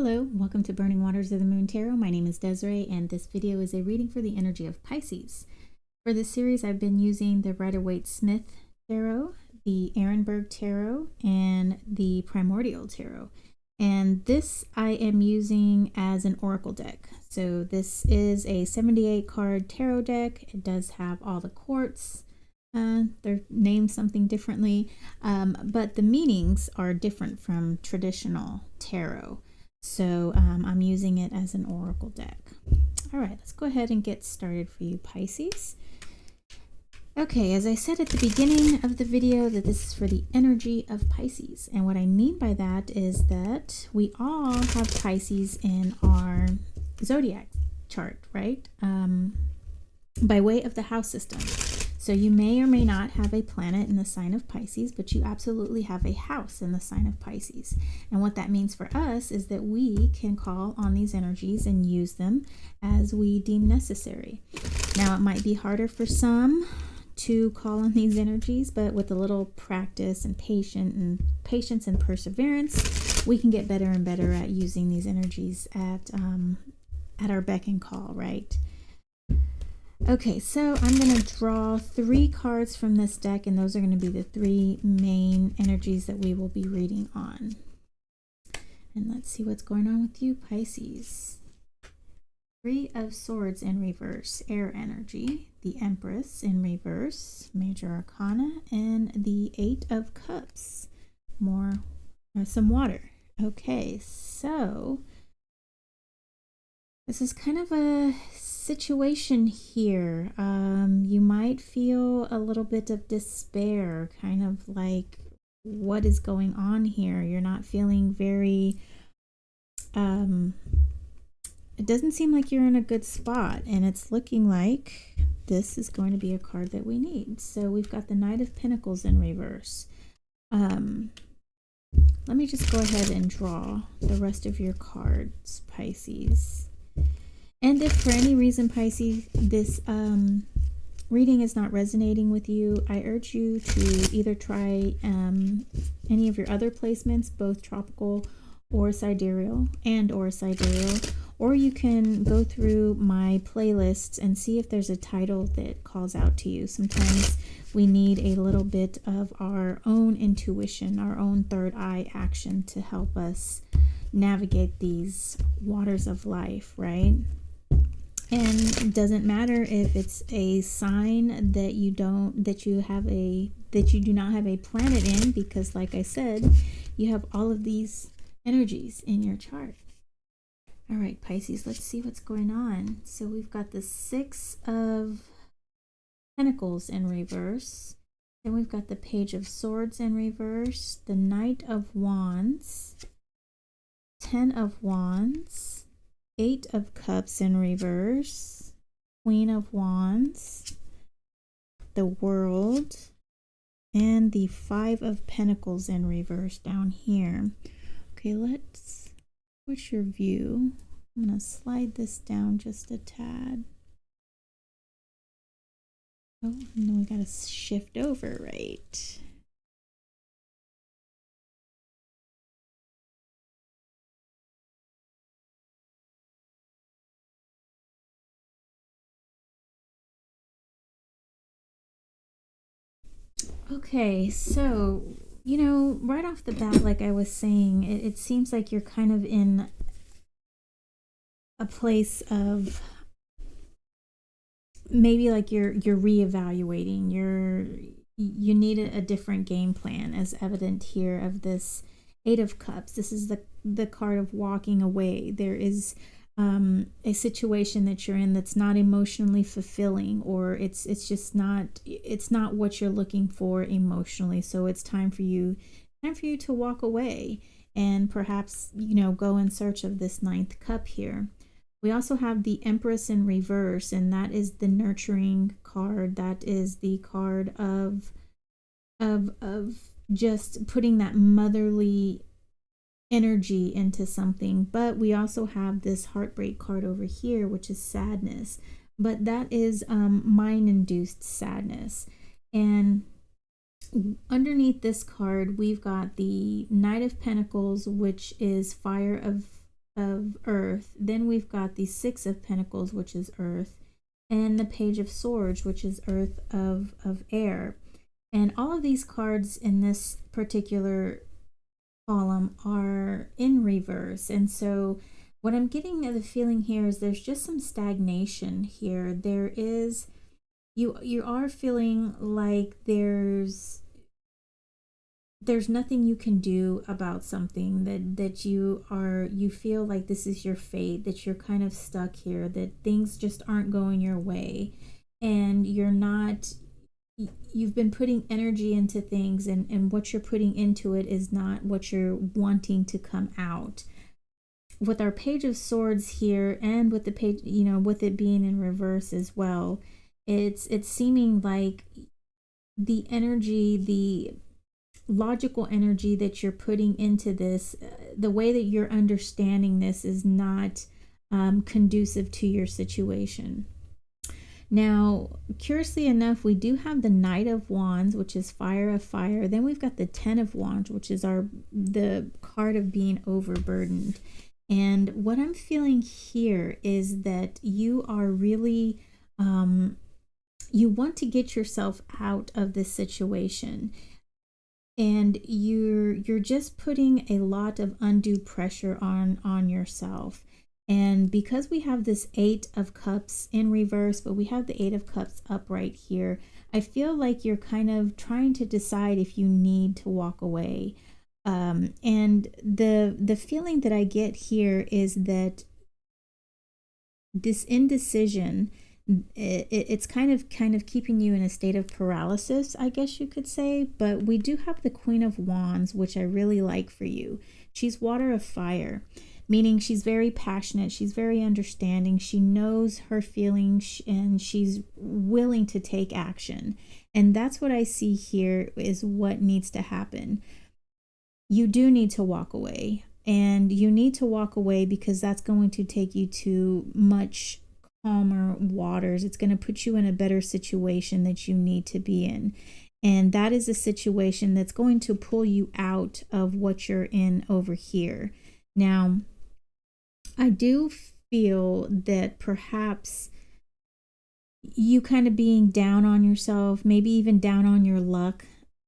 Hello, welcome to Burning Waters of the Moon Tarot. My name is Desiree, and this video is a reading for the energy of Pisces. For this series, I've been using the Rider-Waite-Smith Tarot, the Ehrenberg Tarot, and the Primordial Tarot. And this I am using as an oracle deck. So this is a 78 card tarot deck. It does have all the quartz. They're named something differently, but the meanings are different from traditional tarot. So I'm using it as an oracle deck. All right, let's go ahead and get started for you, Pisces. Okay, as I said at the beginning of the video, that this is for the energy of Pisces. And what I mean by that is that we all have Pisces in our zodiac chart, right? By way of the house system. So you may or may not have a planet in the sign of Pisces, but you absolutely have a house in the sign of Pisces. And what that means for us is that we can call on these energies and use them as we deem necessary. Now, it might be harder for some to call on these energies, but with a little practice and patience and perseverance, we can get better and better at using these energies at our beck and call, right? Okay, so I'm going to draw 3 cards from this deck, and those are going to be the 3 main energies that we will be reading on. And let's see what's going on with you, Pisces. 3 of Swords in reverse, air energy, the Empress in reverse, Major Arcana, and the 8 of Cups, some water. Okay, so this is kind of a situation here. You might feel a little bit of despair, kind of like, what is going on here? You're not feeling very, it doesn't seem like you're in a good spot, and it's looking like this is going to be a card that we need. So we've got the Knight of Pentacles in reverse. Let me just go ahead and draw the rest of your cards, Pisces. And if for any reason, Pisces, this reading is not resonating with you, I urge you to either try any of your other placements, both tropical or sidereal, or you can go through my playlists and see if there's a title that calls out to you. Sometimes we need a little bit of our own intuition, our own third eye action to help us navigate these waters of life, right? And it doesn't matter if it's a sign that you do not have a planet in, because like I said, you have all of these energies in your chart. All right, Pisces, let's see what's going on. So we've got the 6 of Pentacles in reverse. Then we've got the Page of Swords in reverse, the Knight of Wands, 10 of Wands, 8 of Cups in reverse, Queen of Wands, the World, and the 5 of Pentacles in reverse down here. Okay, what's your view? I'm going to slide this down just a tad. Oh, and then we got to shift over, right? Okay, so, right off the bat, like I was saying, it seems like you're kind of in a place of maybe like you're reevaluating. You need a different game plan, as evident here of this 8 of Cups. This is the card of walking away. There is a situation that you're in that's not emotionally fulfilling, or it's just not what you're looking for emotionally. So it's time for you to walk away and perhaps go in search of this 9th cup here. We also have the Empress in reverse, and that is the nurturing card. That is the card of just putting that motherly energy into something. But we also have this heartbreak card over here, which is sadness, but that is mind-induced sadness. And underneath this card, we've got the Knight of Pentacles, which is fire of of earth. Then we've got the Six of Pentacles, which is earth, and the Page of Swords, which is earth of air. And all of these cards in this particular column are in reverse. And so what I'm getting the feeling here is there's just some stagnation here. There is, you are feeling like there's nothing you can do about something, that you feel like this is your fate, that you're kind of stuck here, that things just aren't going your way, and you've been putting energy into things, and what you're putting into it is not what you're wanting to come out. With our Page of Swords here, and with the page, with it being in reverse as well, it's seeming like the energy, the logical energy that you're putting into this, the way that you're understanding this is not conducive to your situation. Now, curiously enough, we do have the Knight of Wands, which is fire of fire. Then we've got the Ten of Wands, which is the card of being overburdened. And what I'm feeling here is that you are really, you want to get yourself out of this situation. And you're just putting a lot of undue pressure on yourself. And because we have this Eight of Cups in reverse, but we have the Eight of Cups upright here, I feel like you're kind of trying to decide if you need to walk away. And the feeling that I get here is that this indecision, it's kind of keeping you in a state of paralysis, I guess you could say. But we do have the Queen of Wands, which I really like for you. She's water of fire, meaning she's very passionate, she's very understanding, she knows her feelings, and she's willing to take action. And that's what I see here is what needs to happen. You do need to walk away, and you need to walk away because that's going to take you to much calmer waters. It's going to put you in a better situation that you need to be in. And that is a situation that's going to pull you out of what you're in over here. Now, I do feel that perhaps you kind of being down on yourself, maybe even down on your luck,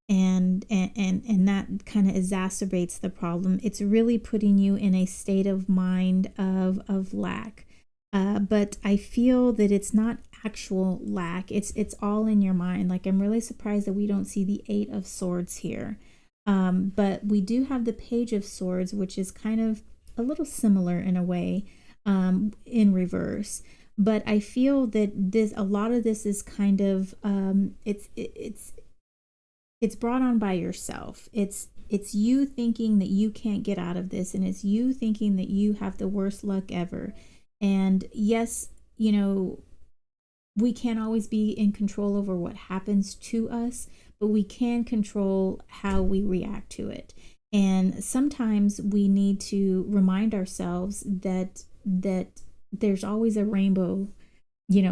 and that kind of exacerbates the problem. It's really putting you in a state of mind of lack. But I feel that it's not actual lack. It's all in your mind. Like, I'm really surprised that we don't see the Eight of Swords here. But we do have the Page of Swords, which is kind of a little similar in a way, in reverse. But I feel that a lot of this is kind of, it's brought on by yourself. It's you thinking that you can't get out of this, and it's you thinking that you have the worst luck ever. And yes, we can't always be in control over what happens to us, but we can control how we react to it. And sometimes we need to remind ourselves that there's always a rainbow,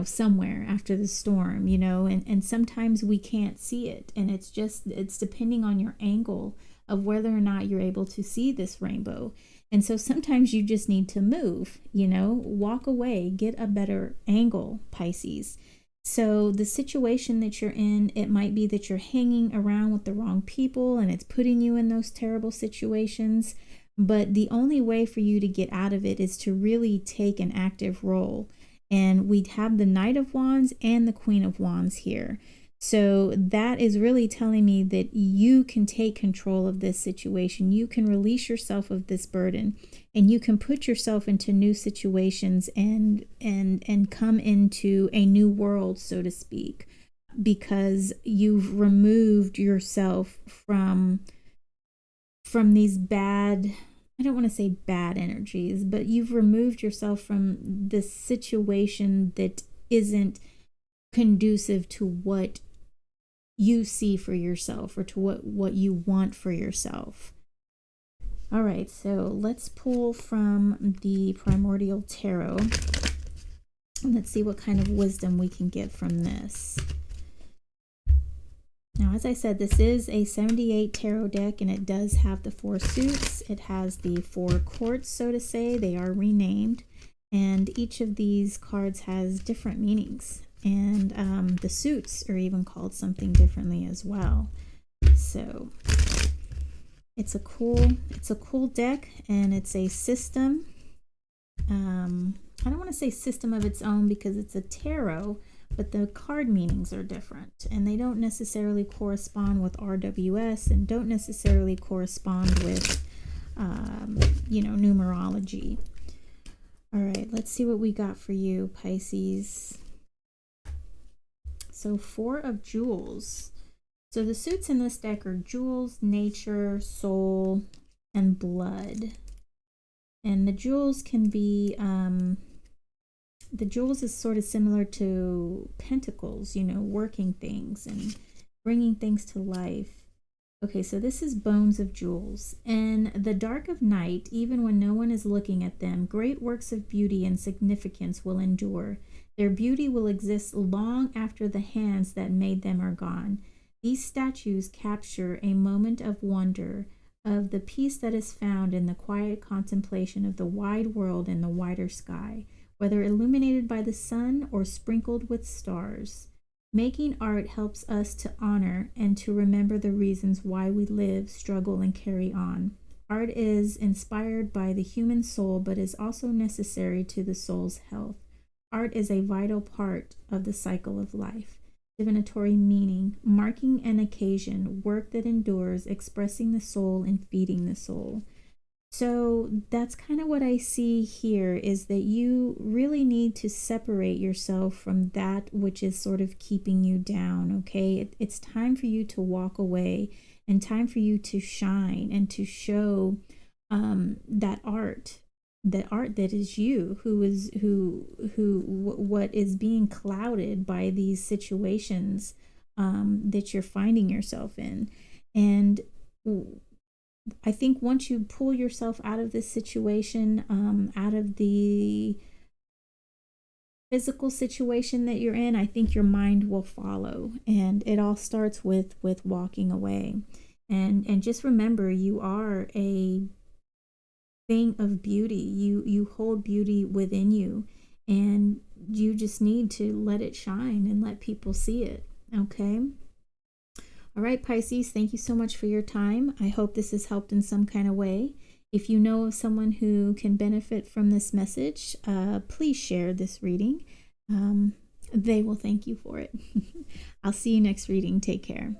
somewhere after the storm, and sometimes we can't see it. And it's depending on your angle of whether or not you're able to see this rainbow. And so sometimes you just need to move, walk away, get a better angle, Pisces. So the situation that you're in, it might be that you're hanging around with the wrong people and it's putting you in those terrible situations. But the only way for you to get out of it is to really take an active role. And we have the Knight of Wands and the Queen of Wands here. So that is really telling me that you can take control of this situation. You can release yourself of this burden, and you can put yourself into new situations and come into a new world, so to speak, because you've removed yourself from these bad, I don't want to say bad energies, but you've removed yourself from this situation that isn't conducive to what you see for yourself, or to what you want for yourself. All right, so let's pull from the Primordial Tarot, and let's see what kind of wisdom we can get from this. Now, as I said, this is a 78 tarot deck, and it does have the 4 suits. It has the 4 courts, so to say. They are renamed, and each of these cards has different meanings. And the suits are even called something differently as well. So it's a cool deck, and it's a system. I don't want to say system of its own because it's a tarot, but the card meanings are different, and they don't necessarily correspond with RWS and don't necessarily correspond with, numerology. All right, let's see what we got for you, Pisces. So 4 of Jewels. So the suits in this deck are Jewels, Nature, Soul, and Blood. And the Jewels can be... the Jewels is sort of similar to Pentacles, working things and bringing things to life. Okay, so this is Bones of Jewels. In the dark of night, even when no one is looking at them, great works of beauty and significance will endure. Their beauty will exist long after the hands that made them are gone. These statues capture a moment of wonder, of the peace that is found in the quiet contemplation of the wide world and the wider sky, whether illuminated by the sun or sprinkled with stars. Making art helps us to honor and to remember the reasons why we live, struggle, and carry on. Art is inspired by the human soul, but is also necessary to the soul's health. Art is a vital part of the cycle of life. Divinatory meaning, marking an occasion, work that endures, expressing the soul and feeding the soul. So that's kind of what I see here, is that you really need to separate yourself from that which is sort of keeping you down, okay? It's time for you to walk away and time for you to shine and to show that art that is you, what is being clouded by these situations that you're finding yourself in. And I think once you pull yourself out of this situation, out of the physical situation that you're in, I think your mind will follow. And it all starts with walking away. And just remember, you are a thing of beauty. You hold beauty within you, and you just need to let it shine and let people see it, okay? All right, Pisces, thank you so much for your time. I hope this has helped in some kind of way. If you know of someone who can benefit from this message, please share this reading. They will thank you for it. I'll see you next reading. Take care.